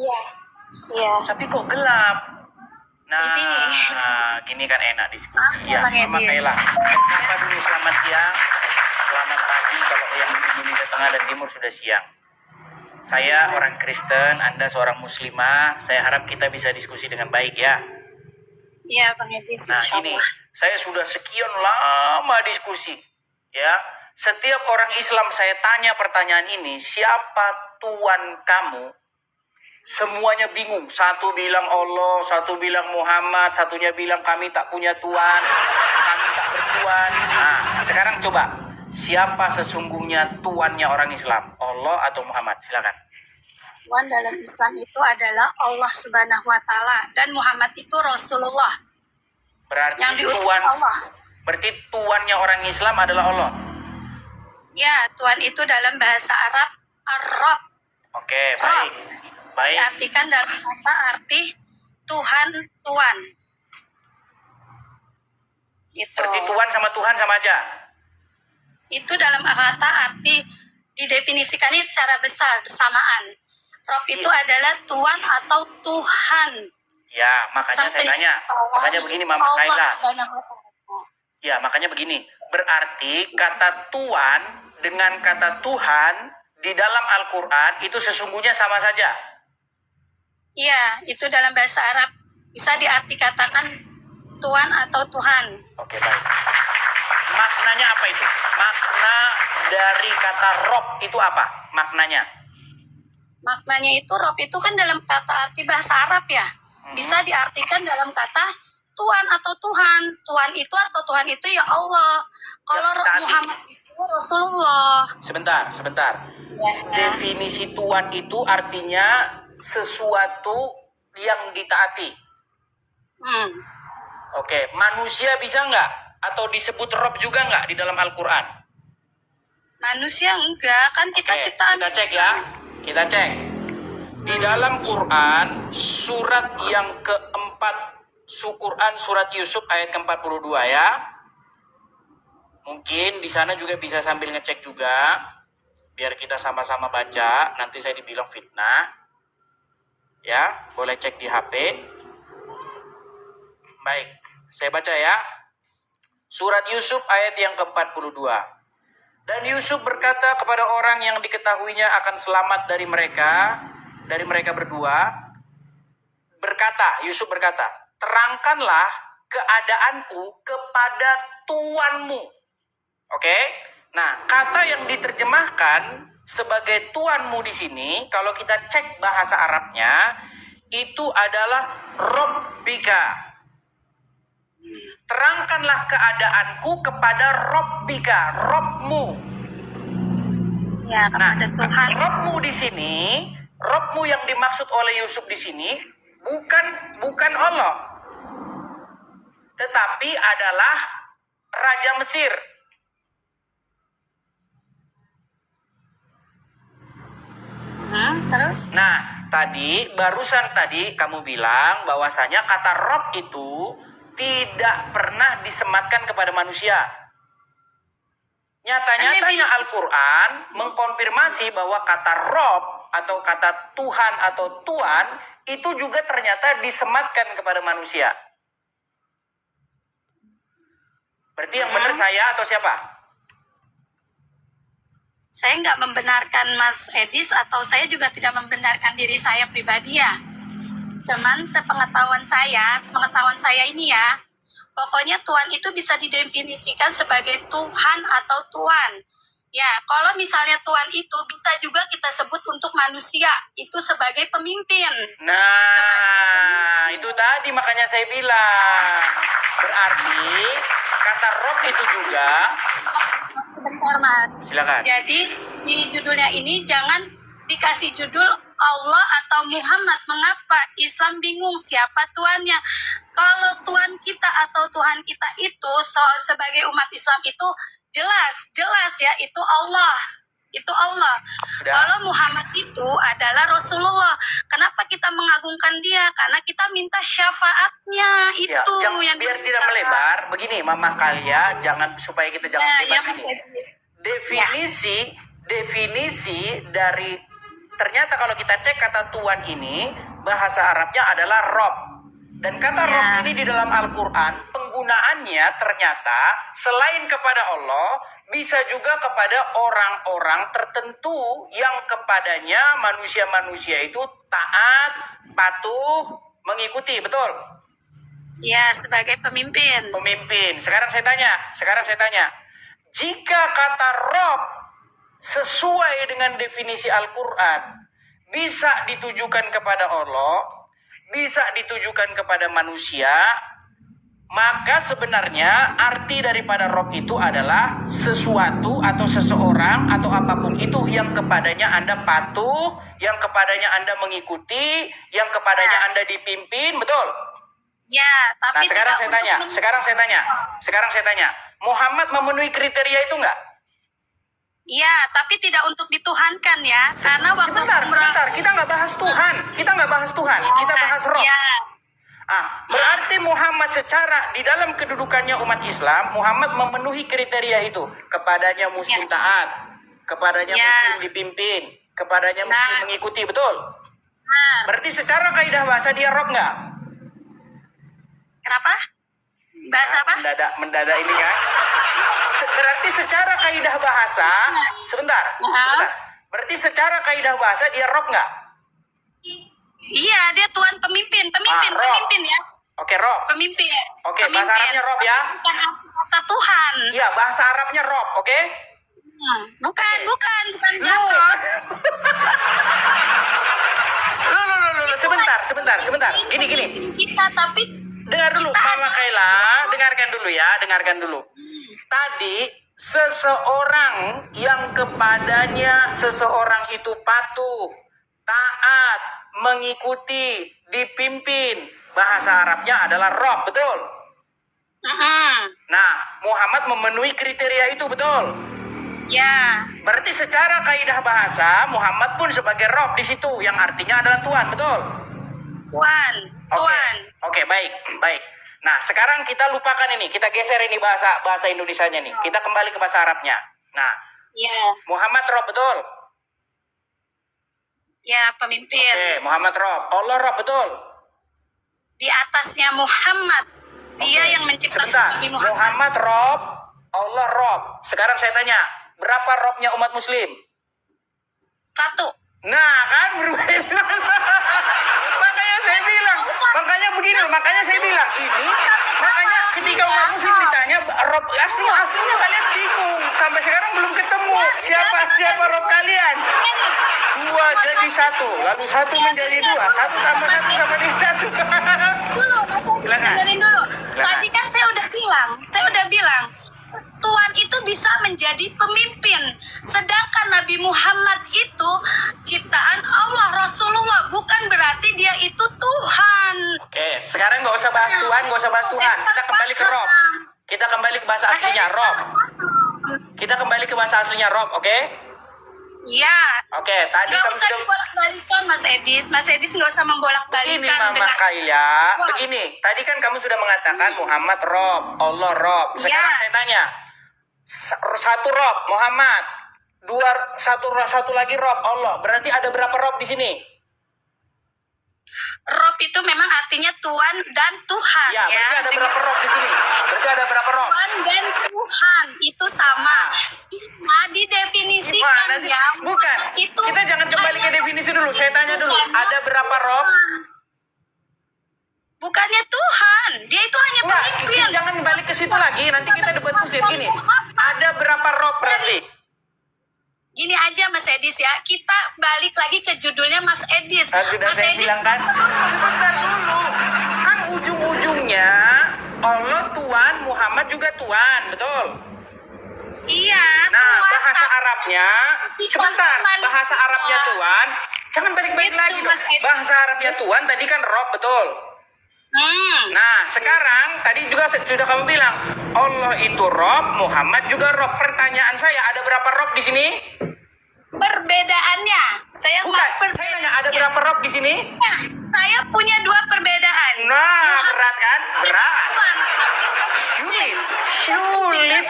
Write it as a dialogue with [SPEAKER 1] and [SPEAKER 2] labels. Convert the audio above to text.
[SPEAKER 1] Iya. Iya.
[SPEAKER 2] Tapi kok gelap? Nah,
[SPEAKER 1] Ini.
[SPEAKER 2] gini kan enak diskusi ya.
[SPEAKER 1] Bang Edis.
[SPEAKER 2] Mama Kaila, siapa dulu selamat siang, selamat pagi kalau yang di Indonesia Tengah dan Timur sudah siang. Saya orang Kristen, Anda seorang Muslimah. Saya harap kita bisa diskusi dengan baik ya.
[SPEAKER 1] Iya, Bang Edis.
[SPEAKER 2] Nah ini, saya sudah sekian lama diskusi. Ya, setiap orang Islam saya tanya pertanyaan ini, siapa Tuhan kamu? Semuanya bingung. Satu bilang Allah, satu bilang Muhammad, satunya bilang kami tak punya Tuhan, kami tak bertuan. Nah, sekarang coba, siapa sesungguhnya Tuannya orang Islam? Allah atau Muhammad? Silakan.
[SPEAKER 1] Tuhan dalam Islam itu adalah Allah Subhanahu wa Ta'ala, dan Muhammad itu Rasulullah.
[SPEAKER 2] Berarti
[SPEAKER 1] yang diutus
[SPEAKER 2] Tuhan,
[SPEAKER 1] Allah.
[SPEAKER 2] berarti Tuannya orang Islam adalah Allah.
[SPEAKER 1] Ya, Tuhan itu dalam bahasa Arab Ar-Rabb.
[SPEAKER 2] Oke, baik. Baik.
[SPEAKER 1] Diartikan dalam kata arti Tuhan, Tuhan. Gitu.
[SPEAKER 2] Berarti Tuhan sama Tuhan sama aja.
[SPEAKER 1] Itu dalam kata arti didefinisikannya secara besar, bersamaan. Rob itu adalah Tuhan atau Tuhan.
[SPEAKER 2] Ya, makanya saya tanya. Makanya begini Mama Kaila. Ya, makanya begini. Berarti kata Tuhan dengan kata Tuhan di dalam Al-Quran itu sesungguhnya sama saja.
[SPEAKER 1] Iya, itu dalam bahasa Arab bisa diartikatakan Tuhan atau Tuhan.
[SPEAKER 2] Oke, baik. Maknanya apa itu? Makna dari kata Rob itu apa? Maknanya?
[SPEAKER 1] Maknanya itu Rob itu kan dalam kata arti bahasa Arab ya. Bisa diartikan dalam kata Tuhan atau Tuhan. Tuhan itu atau Tuhan itu ya Allah. Kalau Muhammad itu Rasulullah.
[SPEAKER 2] Sebentar.
[SPEAKER 1] Ya.
[SPEAKER 2] Definisi Tuhan itu artinya sesuatu yang ditaati. Oke, manusia bisa nggak? Atau disebut Rob juga nggak di dalam Al-Quran?
[SPEAKER 1] Manusia enggak, kan kita ciptaan.
[SPEAKER 2] Kita cek ya. Kita cek. Di dalam Quran, surat yang keempat, Quran surat Yusuf ayat ke-42 ya. Mungkin di sana juga bisa sambil ngecek juga. Biar kita sama-sama baca, nanti saya dibilang fitnah. Ya, boleh cek di HP. Baik, saya baca ya. Surat Yusuf ayat yang ke-42. Dan Yusuf berkata kepada orang yang diketahuinya akan selamat dari mereka berdua. Yusuf berkata, terangkanlah keadaanku kepada tuanmu. Oke? Nah, kata yang diterjemahkan sebagai tuanmu di sini, kalau kita cek bahasa Arabnya, itu adalah Rabbika. Terangkanlah keadaanku kepada Rabbika, Rabbmu.
[SPEAKER 1] Ya, kepada Tuhan.
[SPEAKER 2] Rabbmu di sini, Rabbmu yang dimaksud oleh Yusuf di sini bukan Allah, tetapi adalah Raja Mesir.
[SPEAKER 1] Terus?
[SPEAKER 2] Nah, barusan tadi kamu bilang bahwasanya kata Rob itu tidak pernah disematkan kepada manusia. Nyata-nyatanya Al-Quran mengkonfirmasi bahwa kata Rob atau kata Tuhan atau Tuan itu juga ternyata disematkan kepada manusia. Berarti yang benar saya atau siapa?
[SPEAKER 1] Saya nggak membenarkan Mas Edis, atau saya juga tidak membenarkan diri saya pribadi ya. Cuman sepengetahuan saya ini ya, pokoknya Tuhan itu bisa didefinisikan sebagai Tuhan atau Tuan. Ya, kalau misalnya Tuhan itu bisa juga kita sebut untuk manusia itu sebagai pemimpin.
[SPEAKER 2] Nah, itu tadi makanya saya bilang. Berarti kata Rob itu juga.
[SPEAKER 1] Sebentar Mas.
[SPEAKER 2] Silakan.
[SPEAKER 1] Jadi di judulnya ini jangan dikasih judul Allah atau Muhammad. Mengapa Islam bingung siapa Tuannya? Kalau Tuhan kita atau Tuhan kita itu sebagai umat Islam itu jelas ya, itu Allah. Itu Allah.
[SPEAKER 2] Sudah.
[SPEAKER 1] Kalau Muhammad itu adalah Rasulullah. Kenapa kita mengagungkan dia? Karena kita minta syafaatnya itu
[SPEAKER 2] ya,
[SPEAKER 1] yang
[SPEAKER 2] biar tidak melebar. Begini, Mama Kalia, supaya kita jangan
[SPEAKER 1] ya,
[SPEAKER 2] definisi dari ternyata kalau kita cek kata Tuhan ini, bahasa Arabnya adalah Rob. Dan kata
[SPEAKER 1] Ya.
[SPEAKER 2] Rob ini di dalam Al-Quran, penggunaannya ternyata selain kepada Allah, bisa juga kepada orang-orang tertentu yang kepadanya manusia-manusia itu taat, patuh, mengikuti, betul?
[SPEAKER 1] Ya, sebagai pemimpin.
[SPEAKER 2] Pemimpin. Sekarang saya tanya. Jika kata Rob sesuai dengan definisi Al-Quran bisa ditujukan kepada Allah, bisa ditujukan kepada manusia, maka sebenarnya arti daripada Rob itu adalah sesuatu atau seseorang atau apapun itu yang kepadanya Anda patuh, yang kepadanya Anda mengikuti, yang kepadanya Anda dipimpin, betul?
[SPEAKER 1] Ya,
[SPEAKER 2] Nah,
[SPEAKER 1] tapi
[SPEAKER 2] sekarang
[SPEAKER 1] tidak
[SPEAKER 2] saya
[SPEAKER 1] untuk
[SPEAKER 2] tanya, Muhammad memenuhi kriteria itu enggak?
[SPEAKER 1] Ya, tapi tidak untuk dituhankan ya. Karena waktu
[SPEAKER 2] Sebentar, kita nggak bahas Tuhan, kita bahas Roh.
[SPEAKER 1] Ya,
[SPEAKER 2] Berarti Muhammad secara di dalam kedudukannya umat Islam, Muhammad memenuhi kriteria itu. Kepadanya muslim taat, kepadanya muslim dipimpin, kepadanya muslim mengikuti, betul? Berarti secara kaidah bahasa dia Rob nggak?
[SPEAKER 1] kenapa? Bahasa apa?
[SPEAKER 2] Mendadak ini kan? Berarti secara kaidah bahasa, sebentar. Berarti secara kaidah bahasa dia Rob nggak?
[SPEAKER 1] Iya, dia Tuhan pemimpin ya.
[SPEAKER 2] Oke, Rob.
[SPEAKER 1] Pemimpin.
[SPEAKER 2] Oke, bahasa Arabnya Rob ya.
[SPEAKER 1] Bukan kata Tuhan.
[SPEAKER 2] Iya, bahasa Arabnya Rob, oke?
[SPEAKER 1] Bukan
[SPEAKER 2] Loh.
[SPEAKER 1] Jacob.
[SPEAKER 2] Loh, sebentar. Gini.
[SPEAKER 1] Kita tapi
[SPEAKER 2] Dengar dulu, Mama Kaila, dengarkan dulu. Tadi seseorang yang kepadanya seseorang itu patuh, taat, mengikuti, dipimpin, bahasa Arabnya adalah Rob, betul? Nah, Muhammad memenuhi kriteria itu, betul?
[SPEAKER 1] ya,
[SPEAKER 2] Berarti secara kaidah bahasa, Muhammad pun sebagai Rob di situ, yang artinya adalah Tuhan, betul?
[SPEAKER 1] Tuhan.
[SPEAKER 2] Oke, baik. Nah, sekarang kita lupakan ini, kita geser ini bahasa Indonesianya nih. Kita kembali ke bahasa Arabnya. Nah,
[SPEAKER 1] Ya,
[SPEAKER 2] Muhammad Rob, betul?
[SPEAKER 1] ya pemimpin.
[SPEAKER 2] Oke, Muhammad Rob. Allah Rob, betul?
[SPEAKER 1] Di atasnya Muhammad. Dia yang menciptakan
[SPEAKER 2] Sebentar,
[SPEAKER 1] Nabi Muhammad.
[SPEAKER 2] Muhammad Rob, Allah Rob. Sekarang saya tanya, berapa Robnya umat Muslim?
[SPEAKER 1] 1.
[SPEAKER 2] Nah, kan berbeda. Makanya saya bilang ini. Makanya ketika umat Muslim ditanya Rob aslinya kalian bingung. Sampai sekarang belum ketemu siapa Rob kalian. 2 jadi 1, lalu 1 menjadi 2, 1 tambah 1 sama dengan 1.
[SPEAKER 1] Dengerin dulu. Tadi kan saya udah bilang Tuhan itu bisa menjadi pemimpin. Sedangkan Nabi Muhammad itu ciptaan Allah, Rasulullah. Bukan berarti dia itu Tuhan.
[SPEAKER 2] Oke, sekarang nggak usah bahas Tuhan. Kita kembali ke Rob. Kita kembali ke bahasa aslinya Rob. Oke?
[SPEAKER 1] Iya.
[SPEAKER 2] Oke, tadi
[SPEAKER 1] Nggak
[SPEAKER 2] kamu
[SPEAKER 1] usah
[SPEAKER 2] sudah
[SPEAKER 1] dibolak-balikan, Mas Edis. Mas Edis nggak usah
[SPEAKER 2] begini
[SPEAKER 1] membolak-balikan.
[SPEAKER 2] Mama Kaila. Begini, tadi kan kamu sudah mengatakan Muhammad Rob, Allah Rob. Sekarang saya tanya, 1 Rob Muhammad, 1 lagi Rob Allah. Berarti ada berapa Rob di sini?
[SPEAKER 1] Rob itu memang artinya Tuhan dan Tuhan
[SPEAKER 2] Ya, berarti ada berapa Rob di sini?
[SPEAKER 1] Tuhan dan Tuhan itu sama. Nah, didefinisikan
[SPEAKER 2] Gimana sih?
[SPEAKER 1] ya.
[SPEAKER 2] Bukan.
[SPEAKER 1] Itu
[SPEAKER 2] Kita jangan kembali ke definisi dulu. Saya tanya dulu, ada berapa Rob?
[SPEAKER 1] Bukannya Tuhan. Dia itu hanya
[SPEAKER 2] Enggak,
[SPEAKER 1] pemimpin.
[SPEAKER 2] jangan balik ke situ lagi. Nanti kita debat kusir gini. Ada berapa Rob berarti?
[SPEAKER 1] Gini aja Mas Edis ya. Kita balik lagi ke judulnya Mas Edis.
[SPEAKER 2] Sudah
[SPEAKER 1] Mas
[SPEAKER 2] saya
[SPEAKER 1] Edis
[SPEAKER 2] bilang kan. Sebentar dulu. Kan ujung-ujungnya Allah Tuhan, Muhammad juga Tuhan, betul?
[SPEAKER 1] Iya.
[SPEAKER 2] Nah,
[SPEAKER 1] Tuhan,
[SPEAKER 2] bahasa
[SPEAKER 1] tapi
[SPEAKER 2] Arabnya, sebentar,
[SPEAKER 1] manusia.
[SPEAKER 2] bahasa Arabnya Tuhan, jangan balik-balik
[SPEAKER 1] Itu,
[SPEAKER 2] lagi dong.
[SPEAKER 1] Mas Edi.
[SPEAKER 2] Bahasa Arabnya Tuhan tadi kan Rob, betul? Nah, sekarang tadi juga sudah kamu bilang Allah itu Rob, Muhammad juga Rob. Pertanyaan saya, ada berapa Rob di sini?
[SPEAKER 1] Perbedaannya. Saya
[SPEAKER 2] Bukan,
[SPEAKER 1] mau
[SPEAKER 2] saya nanya ada berapa Rob di sini?
[SPEAKER 1] Nah, saya punya 2 perbedaan.
[SPEAKER 2] Nah, berat kan? Berat. Sulit